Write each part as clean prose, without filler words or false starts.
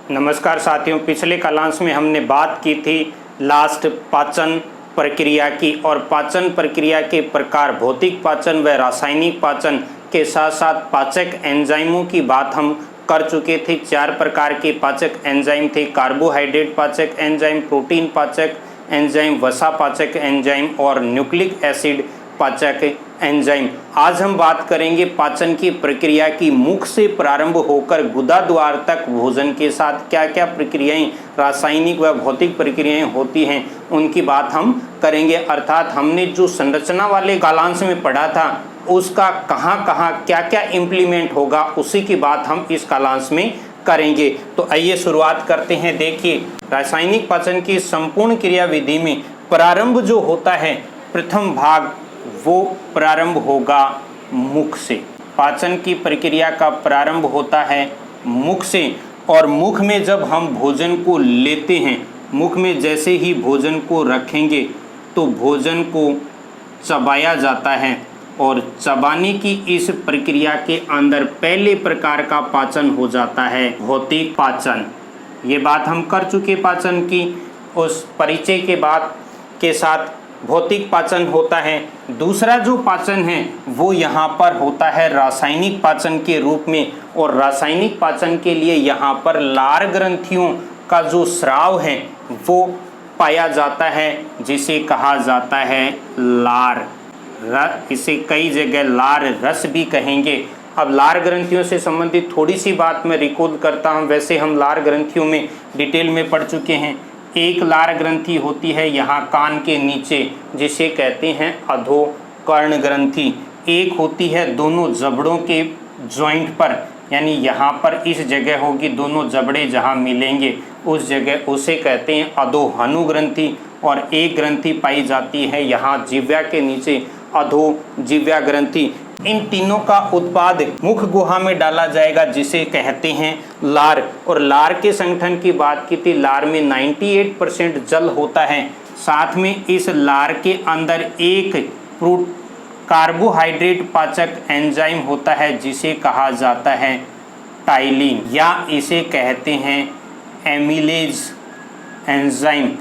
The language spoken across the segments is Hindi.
नमस्कार साथियों, पिछले क्लास में हमने बात की थी लास्ट पाचन प्रक्रिया की और पाचन प्रक्रिया के प्रकार भौतिक पाचन व रासायनिक पाचन के साथ साथ पाचक एंजाइमों की बात हम कर चुके थे। 4 प्रकार के पाचक एंजाइम थे: कार्बोहाइड्रेट पाचक एंजाइम, प्रोटीन पाचक एंजाइम, वसा पाचक एंजाइम और न्यूक्लिक एसिड पाचक एंजाइम। आज हम बात करेंगे पाचन की प्रक्रिया की मुख से प्रारंभ होकर गुदा द्वार तक भोजन के साथ क्या क्या प्रक्रियाएं, रासायनिक व भौतिक प्रक्रियाएं होती हैं, उनकी बात हम करेंगे। अर्थात हमने जो संरचना वाले कालांश में पढ़ा था उसका कहाँ कहाँ क्या क्या इम्प्लीमेंट होगा, उसी की बात हम इस कालांश में करेंगे। तो आइए शुरुआत करते हैं। देखिए, रासायनिक पाचन की संपूर्ण क्रियाविधि में प्रारंभ जो होता है, प्रथम भाग वो प्रारंभ होगा मुख से। पाचन की प्रक्रिया का प्रारंभ होता है मुख से और मुख में जब हम भोजन को लेते हैं, मुख में जैसे ही भोजन को रखेंगे तो भोजन को चबाया जाता है और चबाने की इस प्रक्रिया के अंदर पहले प्रकार का पाचन हो जाता है भौतिक पाचन। ये बात हम कर चुके पाचन की उस परिचय के बाद के साथ। भौतिक पाचन होता है। दूसरा जो पाचन है वो यहाँ पर होता है रासायनिक पाचन के रूप में, और रासायनिक पाचन के लिए यहाँ पर लार ग्रंथियों का जो स्राव है वो पाया जाता है, जिसे कहा जाता है लार। इसे कई जगह लार रस भी कहेंगे। अब लार ग्रंथियों से संबंधित थोड़ी सी बात मैं रिकॉल करता हूँ। वैसे हम लार ग्रंथियों में डिटेल में पढ़ चुके हैं। एक लार ग्रंथि होती है यहाँ कान के नीचे, जिसे कहते हैं अधोकर्ण ग्रंथि। एक होती है दोनों जबड़ों के जॉइंट पर, यानी यहाँ पर इस जगह होगी, दोनों जबड़े जहाँ मिलेंगे उस जगह, उसे कहते हैं अधोहनु ग्रंथि। और एक ग्रंथि पाई जाती है यहाँ जिह्वा के नीचे, अधोजिह्वा ग्रंथि। इन तीनों का उत्पाद मुख गुहा में डाला जाएगा, जिसे कहते हैं लार। और लार के संगठन की बात की थी, लार में 98% जल होता है। साथ में इस लार के अंदर एक कार्बोहाइड्रेट पाचक एंजाइम होता है, जिसे कहा जाता है टाइलिन, या इसे कहते हैं एमिलेज एंजाइम।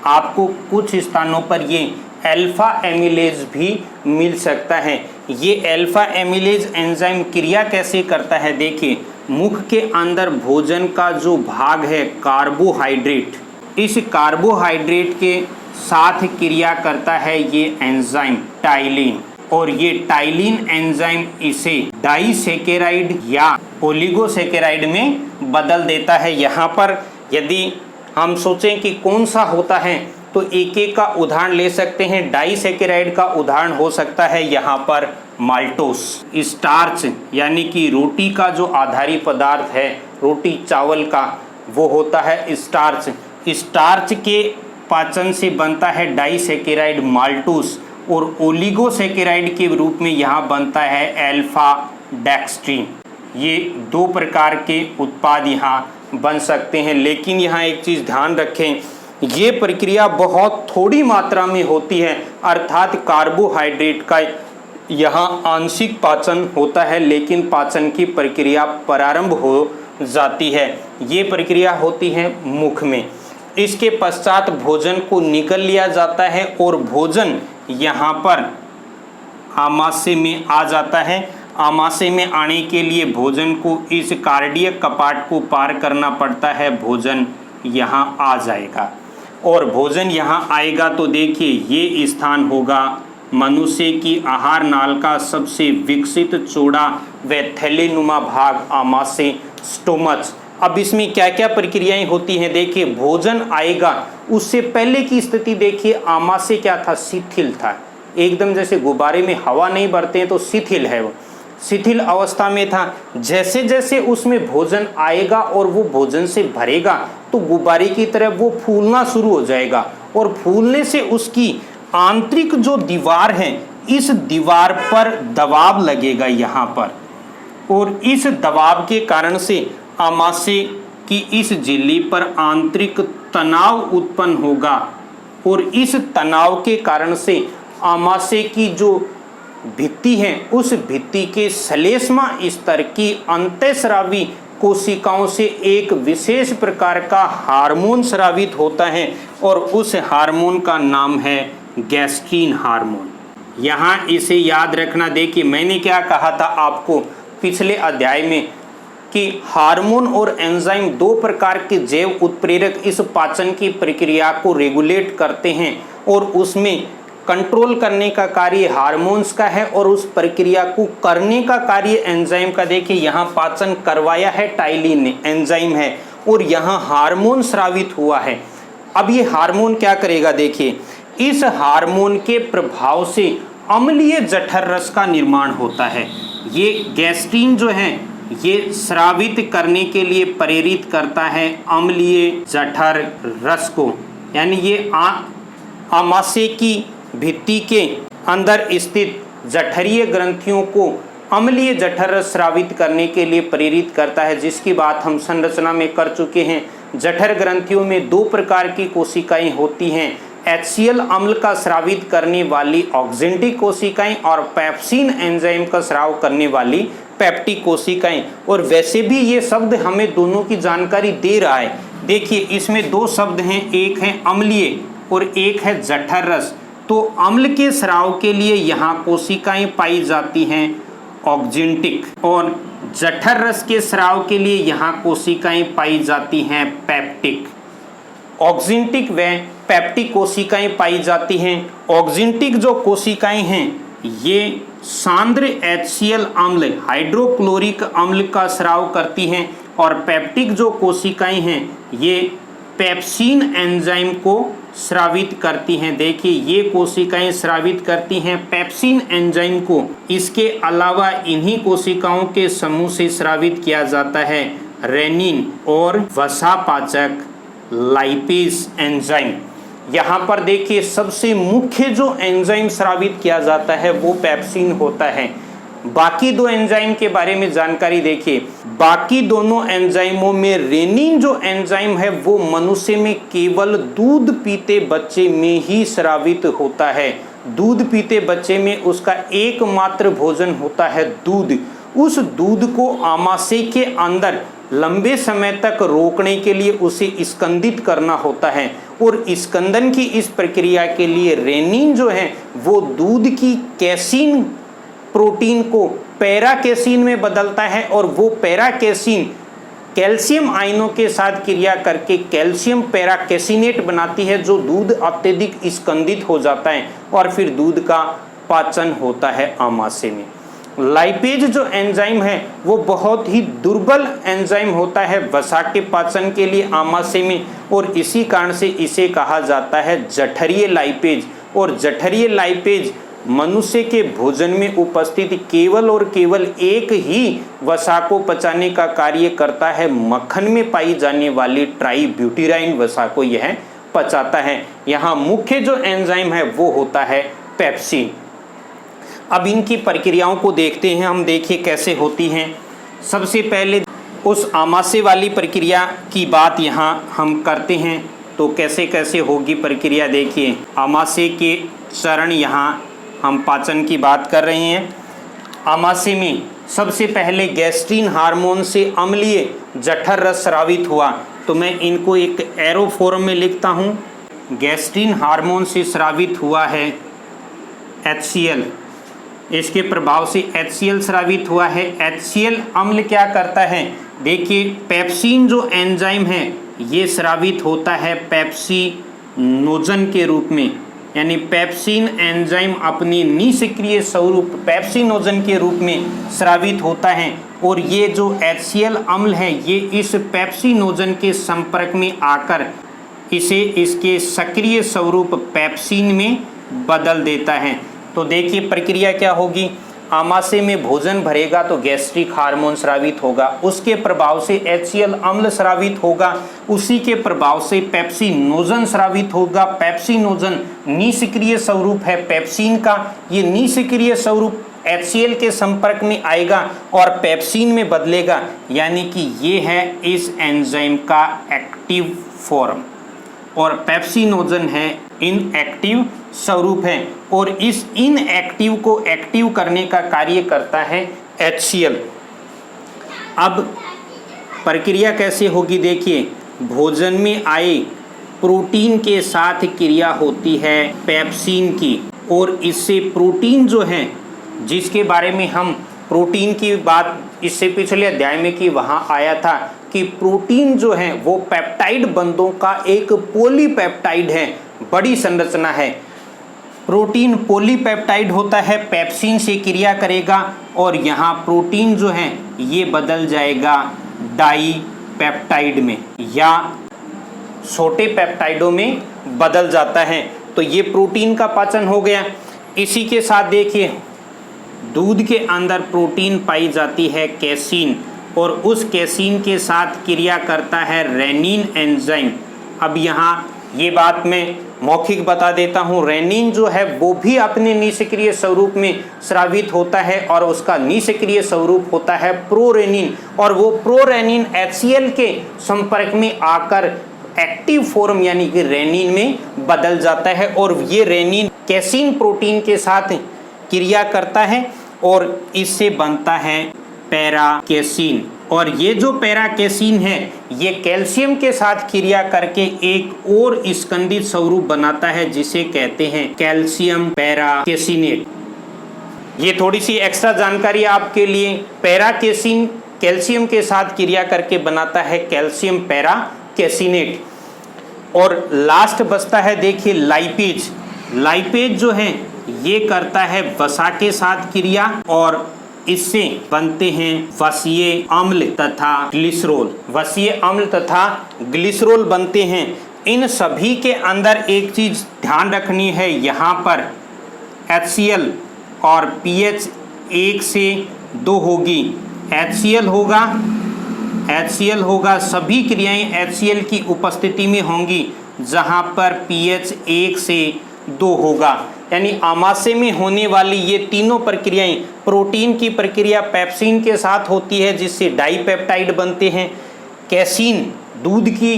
आपको कुछ स्थानों पर ये अल्फा एमिलेज भी मिल सकता है। ये अल्फा एमिलेज एंजाइम क्रिया कैसे करता है? देखिए, मुख के अंदर भोजन का जो भाग है कार्बोहाइड्रेट, इस कार्बोहाइड्रेट के साथ क्रिया करता है ये एंजाइम टाइलिन, और ये टाइलिन एंजाइम इसे डाइसैकेराइड या ओलिगोसैकेराइड में बदल देता है। यहाँ पर यदि हम सोचें कि कौन सा होता है तो एक एक का उदाहरण ले सकते हैं। डाइसैकेराइड का उदाहरण हो सकता है यहाँ पर माल्टोस। स्टार्च यानी कि रोटी का जो आधारी पदार्थ है, रोटी चावल का, वो होता है स्टार्च। स्टार्च के पाचन से बनता है डाइसैकेराइड माल्टोस, और ओलिगोसैकेराइड के रूप में यहाँ बनता है अल्फा डेक्स्ट्रीन। ये 2 प्रकार के उत्पाद यहाँ बन सकते हैं। लेकिन यहाँ एक चीज़ ध्यान रखें, ये प्रक्रिया बहुत थोड़ी मात्रा में होती है, अर्थात कार्बोहाइड्रेट का यहाँ आंशिक पाचन होता है, लेकिन पाचन की प्रक्रिया प्रारंभ हो जाती है। ये प्रक्रिया होती है मुख में। इसके पश्चात भोजन को निगल लिया जाता है और भोजन यहाँ पर आमाशय में आ जाता है। आमाशय में आने के लिए भोजन को इस कार्डियक कपाट को पार करना पड़ता है। भोजन यहाँ आ जाएगा, और भोजन यहाँ आएगा तो देखिए ये स्थान होगा मनुष्य की आहार नाल का सबसे विकसित चौड़ा व थैलेनुमा भाग, आमाशय स्टोमच। अब इसमें क्या क्या प्रक्रियाएं होती हैं? देखिए, भोजन आएगा उससे पहले की स्थिति देखिए, आमाशय क्या था? शिथिल था, एकदम जैसे गुब्बारे में हवा नहीं भरते हैं तो शिथिल है, वो शिथिल अवस्था में था। जैसे जैसे उसमें भोजन आएगा और वो भोजन से भरेगा तो गुब्बारे की तरह वो फूलना शुरू हो जाएगा, और फूलने से उसकी आंतरिक जो दीवार है, इस दीवार पर दबाव लगेगा यहाँ पर, और इस दबाव के कारण से आमाशय की इस झिल्ली पर आंतरिक तनाव उत्पन्न होगा, और इस तनाव के कारण से आमाशय की जो भित्ति है, उस भित्ति के श्लेष्मा स्तर की अंतःस्रावी कोशिकाओं से एक विशेष प्रकार का हार्मोन स्रावित होता है और उस हार्मोन का नाम है गैस्ट्रीन हार्मोन। यहाँ इसे याद रखना। देखिए मैंने क्या कहा था आपको पिछले अध्याय में कि हार्मोन और एंजाइम दो प्रकार के जैव उत्प्रेरक इस पाचन की प्रक्रिया को रेगुलेट करते हैं और उसमें कंट्रोल करने का कार्य हार्मोन्स का है और उस प्रक्रिया को करने का कार्य एंजाइम का। देखिए यहाँ पाचन करवाया है टाइलिन ने, एंजाइम है, और यहाँ हार्मोन स्रावित हुआ है। अब ये हार्मोन क्या करेगा, देखिए इस हार्मोन के प्रभाव से अम्लीय जठर रस का निर्माण होता है। ये गैस्ट्रीन जो है ये स्रावित करने के लिए प्रेरित करता है अम्लीय जठर रस को, यानी ये आमाशय की भित्ति के अंदर स्थित जठरीय ग्रंथियों को अम्लीय जठर रस स्रावित करने के लिए प्रेरित करता है, जिसकी बात हम संरचना में कर चुके हैं। जठर ग्रंथियों में दो प्रकार की कोशिकाएं होती हैं, HCl अम्ल का स्रावित करने वाली ऑक्जेंटिक कोशिकाएं और पेप्सिन एंजाइम का स्राव करने वाली पेप्टिक कोशिकाएं। और वैसे भी ये शब्द हमें दोनों की जानकारी दे रहा है। देखिए इसमें दो शब्द हैं, एक है अम्लीय और एक है जठर रस। तो अम्ल के स्राव के लिए यहाँ कोशिकाएं पाई जाती हैं ऑक्जेंटिक और जठर रस के स्राव के लिए यहाँ कोशिकाएं पाई जाती हैं पेप्टिक। ऑक्जेंटिक व पेप्टिक कोशिकाएं पाई जाती हैं। ऑक्जेंटिक जो कोशिकाएं हैं ये सांद्र HCl अम्ल हाइड्रोक्लोरिक अम्ल का स्राव करती हैं और पेप्टिक जो कोशिकाएं हैं ये पेप्सिन एंजाइम को स्रावित करती हैं। देखिए ये कोशिकाएं स्रावित करती हैं पेप्सिन एंजाइम को। इसके अलावा इन्हीं कोशिकाओं के समूह से स्रावित किया जाता है रेनिन और वसापाचक लाइपेज एंजाइम। यहाँ पर देखिए सबसे मुख्य जो एंजाइम स्रावित किया जाता है वो पेप्सिन होता है। बाकी दो एंजाइम के बारे में जानकारी देखिए। बाकी दोनों एंजाइमों में रेनिन जो एंजाइम है वो मनुष्य में केवल दूध पीते बच्चे में ही स्रावित होता है। दूध पीते बच्चे में उसका एकमात्र भोजन होता है दूध। उस दूध को आमाशय के अंदर लंबे समय तक रोकने के लिए उसे स्कंदित करना होता है और स्कंदन की इस प्रक्रिया के लिए रेनिन जो है वो दूध की कैसीन प्रोटीन को पैरा कैसीन में बदलता है और वो पैरा कैसीन कैल्शियम आयनों के साथ क्रिया करके कैल्शियम पैरा कैसीनेट बनाती है, जो दूध अत्यधिक स्कंदित हो जाता है और फिर दूध का पाचन होता है आमाशय में। लाइपेज जो एंजाइम है वो बहुत ही दुर्बल एंजाइम होता है वसा के पाचन के लिए आमाशय में और इसी कारण से इसे कहा जाता है जठरीय लाइपेज। और जठरीय लाइपेज मनुष्य के भोजन में उपस्थित केवल और केवल एक ही वसा को पचाने का कार्य करता है। मक्खन में पाई जाने वाली ट्राइब्यूटेराइन वसा को यह पचाता है। यहाँ मुख्य जो एंजाइम है वो होता है पेप्सिन। अब इनकी प्रक्रियाओं को देखते हैं हम, देखिए कैसे होती हैं। सबसे पहले उस आमाशय वाली प्रक्रिया की बात यहाँ हम करते हैं, तो कैसे कैसे होगी प्रक्रिया देखिए। आमाशय के चरण यहाँ हम पाचन की बात कर रहे हैं। आमाशय में सबसे पहले गैस्ट्रीन हार्मोन से अम्लीय जठर रस स्रावित हुआ, तो मैं इनको एक एरो फॉर्म में लिखता हूँ। गैस्ट्रीन हार्मोन से स्रावित हुआ है HCl, इसके प्रभाव से HCl स्रावित हुआ है। HCl अम्ल क्या करता है, देखिए पेप्सिन जो एंजाइम है ये स्रावित होता है पेप्सिनोजन के रूप में, यानी पेप्सिन एंजाइम अपनी निष्क्रिय स्वरूप पेप्सिनोजन के रूप में स्रावित होता है और ये जो HCl अम्ल है ये इस पेप्सिनोजन के संपर्क में आकर इसे इसके सक्रिय स्वरूप पेप्सिन में बदल देता है। तो देखिए प्रक्रिया क्या होगी, आमाशय में भोजन भरेगा तो गैस्ट्रिक हार्मोन स्रावित होगा, उसके प्रभाव से HCl अम्ल स्रावित होगा, उसी के प्रभाव से पेप्सिनोजन स्रावित होगा। पेप्सिनोजन निष्क्रिय स्वरूप है पेप्सिन का, ये निष्क्रिय स्वरूप HCl के संपर्क में आएगा और पेप्सिन में बदलेगा, यानी कि ये है इस एंजाइम का एक्टिव फॉर्म और पेप्सिनोजन है इनएक्टिव स्वरूप है और इस इनएक्टिव को एक्टिव करने का कार्य करता है HCl। अब प्रक्रिया कैसे होगी देखिए, भोजन में आए प्रोटीन के साथ क्रिया होती है पेप्सिन की, और इससे प्रोटीन जो है, जिसके बारे में हम प्रोटीन की बात इससे पिछले अध्याय में की, वहाँ आया था कि प्रोटीन जो है वो पेप्टाइड बंधों का एक पॉलीपेप्टाइड है, बड़ी संरचना है। प्रोटीन पॉलीपेप्टाइड होता है, पेप्सिन से क्रिया करेगा और यहाँ प्रोटीन जो है ये बदल जाएगा डाई पेप्टाइड में या छोटे पेप्टाइडों में बदल जाता है। तो ये प्रोटीन का पाचन हो गया। इसी के साथ देखिए, दूध के अंदर प्रोटीन पाई जाती है कैसीन, और उस कैसीन के साथ क्रिया करता है रेनिन एंजाइम। अब यहाँ ये बात मैं मौखिक बता देता हूँ, रेनिन जो है वो भी अपने निष्क्रिय स्वरूप में स्रावित होता है और उसका निष्क्रिय स्वरूप होता है प्रोरेनिन, और वो प्रोरेनिन HCl के संपर्क में आकर एक्टिव फॉर्म यानी कि रेनिन में बदल जाता है, और ये रेनिन कैसीन प्रोटीन के साथ क्रिया करता है और इससे बनता है पैराकेसीन। और ये जो पैराकेसीन है ये कैल्शियम के साथ क्रिया करके एक और स्कंदित स्वरूप बनाता है जिसे कहते हैं कैल्शियम पैराकेसिनेट। ये थोड़ी सी एक्स्ट्रा जानकारी आपके लिए। पैराकेसीन कैल्शियम के साथ क्रिया करके बनाता है कैल्शियम पैराकेसिनेट। और लास्ट बचता है देखिए लाइपेज। लाइपेज जो है ये करता है वसा के साथ क्रिया और इससे बनते हैं वसीय अम्ल तथा ग्लिसरॉल। वसीय अम्ल तथा ग्लिसरॉल बनते हैं। इन सभी के अंदर एक चीज ध्यान रखनी है, यहाँ पर HCl और pH 1 से 2 होगी। HCl होगा, सभी क्रियाएं HCl की उपस्थिति में होंगी, जहाँ पर pH 1 से 2 होगा। यानी आमाशय में होने वाली ये तीनों प्रक्रियाएं, प्रोटीन की प्रक्रिया पेप्सिन के साथ होती है जिससे डाईपेप्टाइड बनते हैं। कैसीन दूध की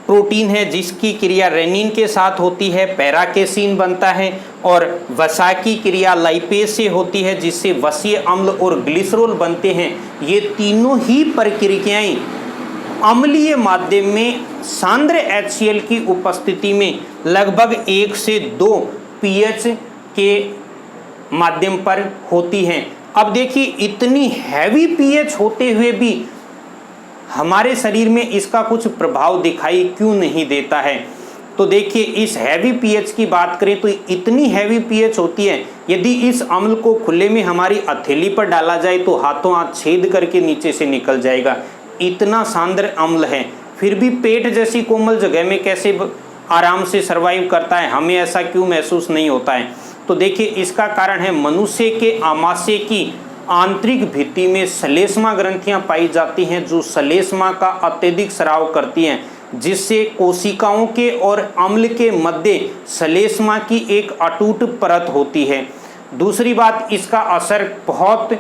प्रोटीन है जिसकी क्रिया रेनिन के साथ होती है, पैराकेसीन बनता है। और वसा की क्रिया लाइपेज से होती है जिससे वसीय अम्ल और ग्लिसरॉल बनते हैं। ये तीनों ही प्रक्रियाएं अम्लीय माध्यम में सांद्र HCl की उपस्थिति में लगभग 1 से 2 pH के माध्यम पर होती हैं। अब देखिए, इतनी हैवी pH होते हुए भी हमारे शरीर में इसका कुछ प्रभाव दिखाई क्यों नहीं देता है। तो देखिए, इस हैवी pH की बात करें तो इतनी हैवी pH होती है, यदि इस अम्ल को खुले में हमारी हथेली पर डाला जाए तो हाथों हाथ छेद करके नीचे से निकल जाएगा, इतना सांद्र अम्ल है। फिर भी पेट जैसी कोमल जगह में कैसे आराम से सर्वाइव करता है, हमें ऐसा क्यों महसूस नहीं होता है। तो देखिए, इसका कारण है मनुष्य के आमाशय की आंतरिक भित्ति में श्लेष्मा ग्रंथियां पाई जाती हैं जो श्लेष्मा का अत्यधिक स्राव करती हैं, जिससे कोशिकाओं के और अम्ल के मध्य श्लेष्मा की एक अटूट परत होती है। दूसरी बात, इसका असर बहुत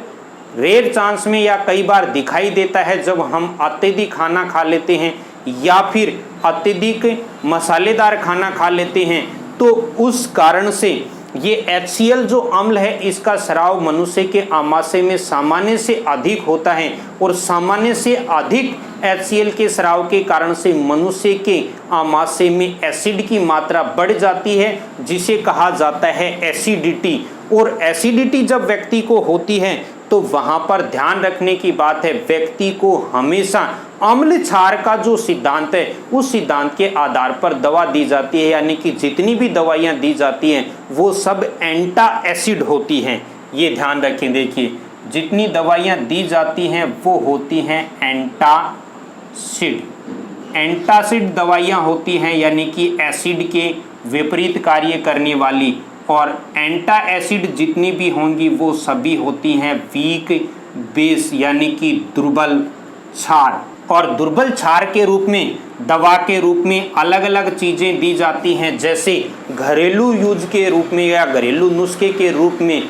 रेयर चांस में या कई बार दिखाई देता है जब हम अत्यधिक खाना खा लेते हैं या फिर अत्यधिक मसालेदार खाना खा लेते हैं। तो उस कारण से ये HCl जो अम्ल है इसका स्राव मनुष्य के आमाशय में सामान्य से अधिक होता है, और सामान्य से अधिक HCl के स्राव के कारण से मनुष्य के आमाशय में एसिड की मात्रा बढ़ जाती है जिसे कहा जाता है एसिडिटी। और एसिडिटी जब व्यक्ति को होती है तो वहाँ पर ध्यान रखने की बात है, व्यक्ति को हमेशा अम्ल क्षार का जो सिद्धांत है उस सिद्धांत के आधार पर दवा दी जाती है। यानी कि जितनी भी दवाइयाँ दी जाती हैं वो सब एंटा एसिड होती हैं, ये ध्यान रखें। देखिए, जितनी दवाइयाँ दी जाती हैं वो होती हैं एंटासिड। एंटासिड दवाइयाँ होती हैं यानी कि एसिड के विपरीत कार्य करने वाली, और एंटा एसिड जितनी भी होंगी वो सभी होती हैं वीक बेस यानी कि दुर्बल क्षार। और दुर्बल क्षार के रूप में दवा के रूप में अलग अलग चीज़ें दी जाती हैं, जैसे घरेलू यूज के रूप में या घरेलू नुस्खे के रूप में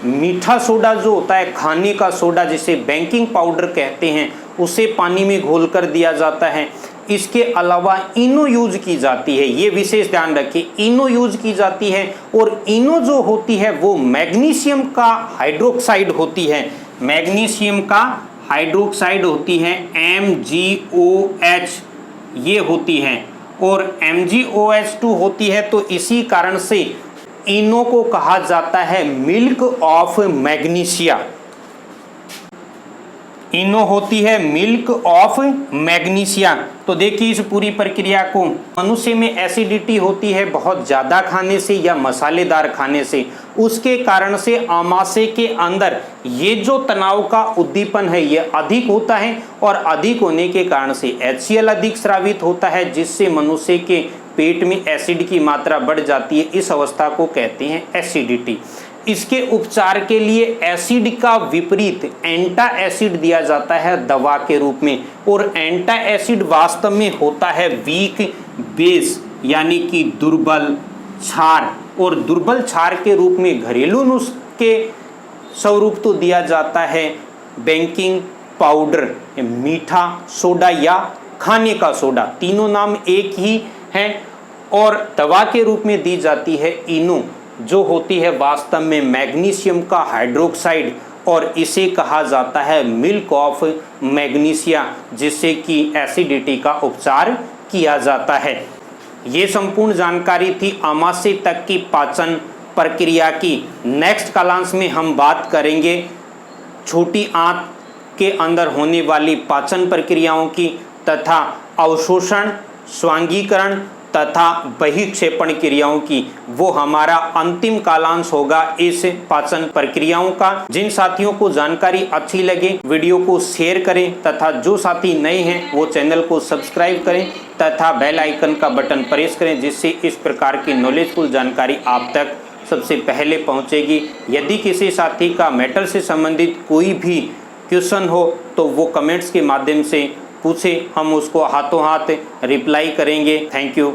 मीठा सोडा जो होता है, खाने का सोडा जिसे बेकिंग पाउडर कहते हैं, उसे पानी में घोलकर दिया जाता है। इसके अलावा इनो यूज की जाती है, ये विशेष ध्यान रखें, इनो यूज की जाती है। और इनो जो होती है वो मैग्नीशियम का हाइड्रोक्साइड होती है, मैग्नीशियम का हाइड्रोक्साइड होती है MgOH ये होती है, और MgOH2 होती है। तो इसी कारण से इनो को कहा जाता है मिल्क ऑफ मैग्नीशिया। इनो होती है मिल्क ऑफ मैग्नीशिया। तो देखिए इस पूरी प्रक्रिया को, मनुष्य में एसिडिटी होती है बहुत ज़्यादा खाने से या मसालेदार खाने से, उसके कारण से आमाशय के अंदर ये जो तनाव का उद्दीपन है ये अधिक होता है, और अधिक होने के कारण से HCl अधिक स्रावित होता है, जिससे मनुष्य के पेट में एसिड की मात्रा बढ़ जाती है। इस अवस्था को कहते हैं एसिडिटी। इसके उपचार के लिए एसिड का विपरीत एंटा एसिड दिया जाता है दवा के रूप में, और एंटा एसिड वास्तव में होता है वीक बेस, यानी कि दुर्बल क्षार, और दुर्बल क्षार के रूप में घरेलू नुस्खे स्वरूप तो दिया जाता है बेकिंग पाउडर, मीठा सोडा या खाने का सोडा, तीनों नाम एक ही हैं, और दवा के रूप में दी जाती है इनो, जो होती है वास्तव में मैग्नीशियम का हाइड्रोक्साइड, और इसे कहा जाता है मिल्क ऑफ मैग्नीशिया, जिससे कि एसिडिटी का उपचार किया जाता है। ये संपूर्ण जानकारी थी आमाशय तक की पाचन प्रक्रिया की। नेक्स्ट कालांश में हम बात करेंगे छोटी आंत के अंदर होने वाली पाचन प्रक्रियाओं की, तथा अवशोषण, स्वांगीकरण तथा बहिक्षेपण क्रियाओं की। वो हमारा अंतिम कालांश होगा इस पाचन प्रक्रियाओं का। जिन साथियों को जानकारी अच्छी लगे वीडियो को शेयर करें, तथा जो साथी नए हैं वो चैनल को सब्सक्राइब करें तथा बेल आइकन का बटन प्रेस करें, जिससे इस प्रकार की नॉलेजफुल जानकारी आप तक सबसे पहले पहुंचेगी। यदि किसी साथी का मैटर से संबंधित कोई भी क्वेश्चन हो तो वो कमेंट्स के माध्यम से पूछे, हम उसको हाथों हाथ रिप्लाई करेंगे। Thank you.